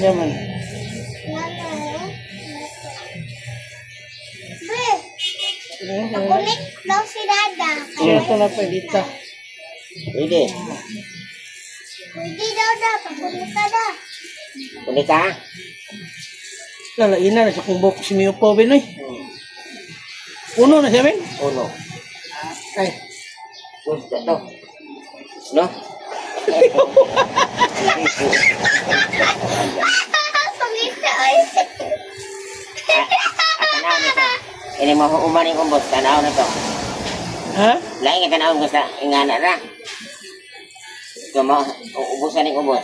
siya man. Pakulit daw si Dada. Siya ito na pwedita. Pwede. Pwede daw da. Pakulit ka da. Kulit ka? Lalaina na siya kung buhok si Mio po, Ben, eh. Uno na siya, Ben? Uno. Ay. Gusto to. No? Pangita ay. Tanaw nito. Ini mo umaning umbos. Tanaw na to. Ha? Lain ka tanaw gusto. Ingana na. Ito mo. Ubusan ng umbos.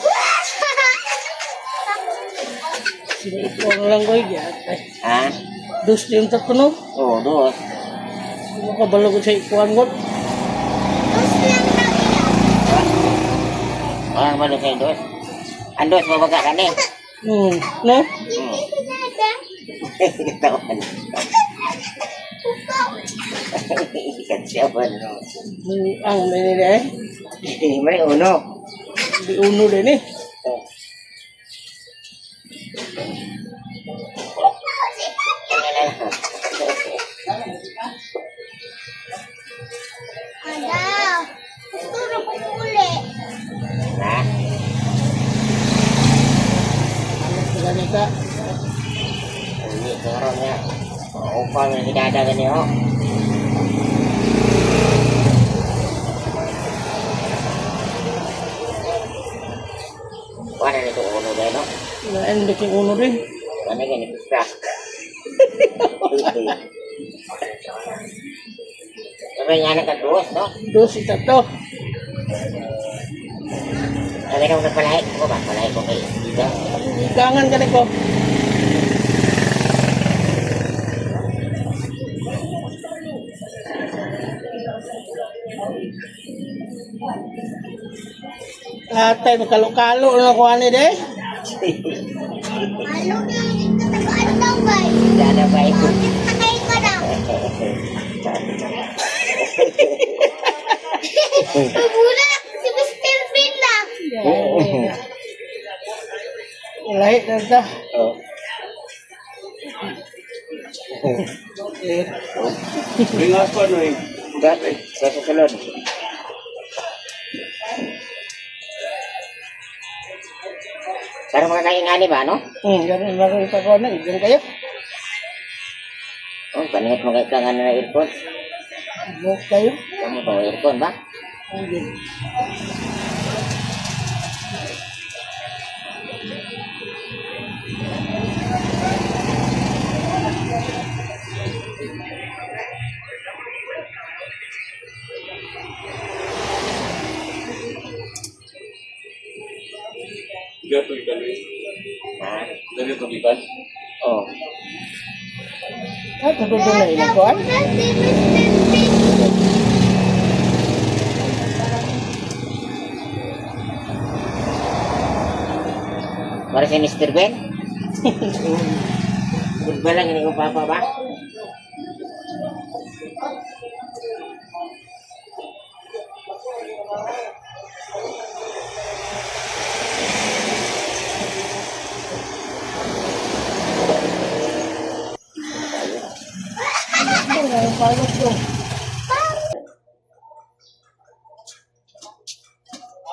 Sinupo ang langgoy. Ay. Ha? Dos na yung tatlo, no? Oo, dos. Ano ka balagod sa ikuan ko? Tapos lang daw iya. Ah, malo kayo dos. Ang dos, mabaga ka na eh. No? Hindi si Dada. Katawan. Pukaw. Ikan siya ba, no? Ang may nila, eh. May uno. Di uno din, eh. Ada. Turo ko uli. Ha? Ganit ka. Hindi, turun niya. Upang na hidadagan niyo. Wala nito uno ba, no? Lain bikin uno din. Ano ganito siya? Sabi nga nagkaduos, no? Dos itato. Sabi nung nagpalahit ko ba? Palahit ko kayo. Dito. Gangan ka ko. Atay, magkalo-kalo na ko ani de. Ano na dito nag-ano ba? Dada ba ito? Takay ka na. Pagula si Mr. Bean lang. Lahit na ta. Oh. Bingas pa no eh. Dati, sa susunod. Para mga kaingani ba, no? Ganun na rin pa ko na. Diyan kayo. Oh, paningit mga kailangan na earphone. Buhok kayo. Kamu tahu earphone ba? Hindi. Ganito ikan eh. Ha? Ganito ikan. Oh. At ito na inakuan. Pagula si Mr. Bean. Para si Mr. Ben? Ba lang ini ko papa ba? Ang palot ko.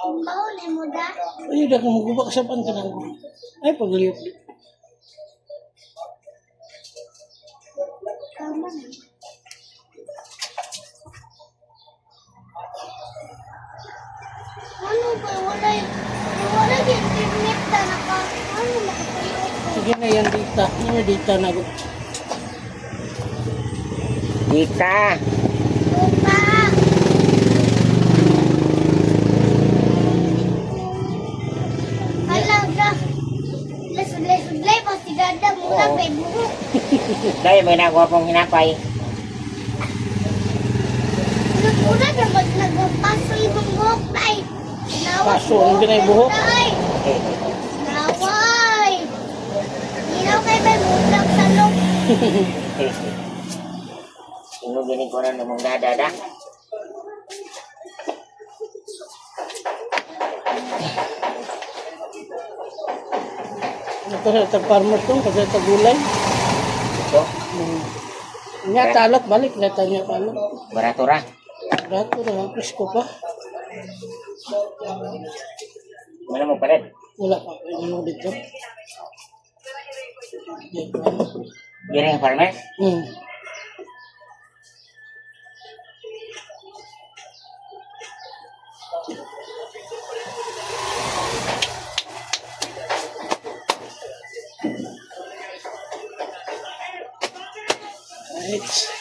Bauli mo da. Ay, dah kung magubak sa pantanan. Ay, pagliyok. Tama na. Ano ba? Wala yung internet na naka. Ano makapalito ko? Sige na yan, dita. Ano dita na ko? Dita. Buka. Alam na. Lesud-lesud-lay pa si Dada mula Oo. pa buhok. Dahil may nagawa pong hinapay. Una na nagpaso ibang buhok na ay. Paso, ang ginay buhok. Naway. Hinaw kay may budak sa loob. Sino gini ko na namang dadada? Ito sa farmers to, kasi ito gulay. Ito, Nga talak, balik. Lata niya talak. barato ra. Rato na, presko pa. Ano mo palit? Wala pa. Ano dito? Giring ang farmer? Hmm. Right.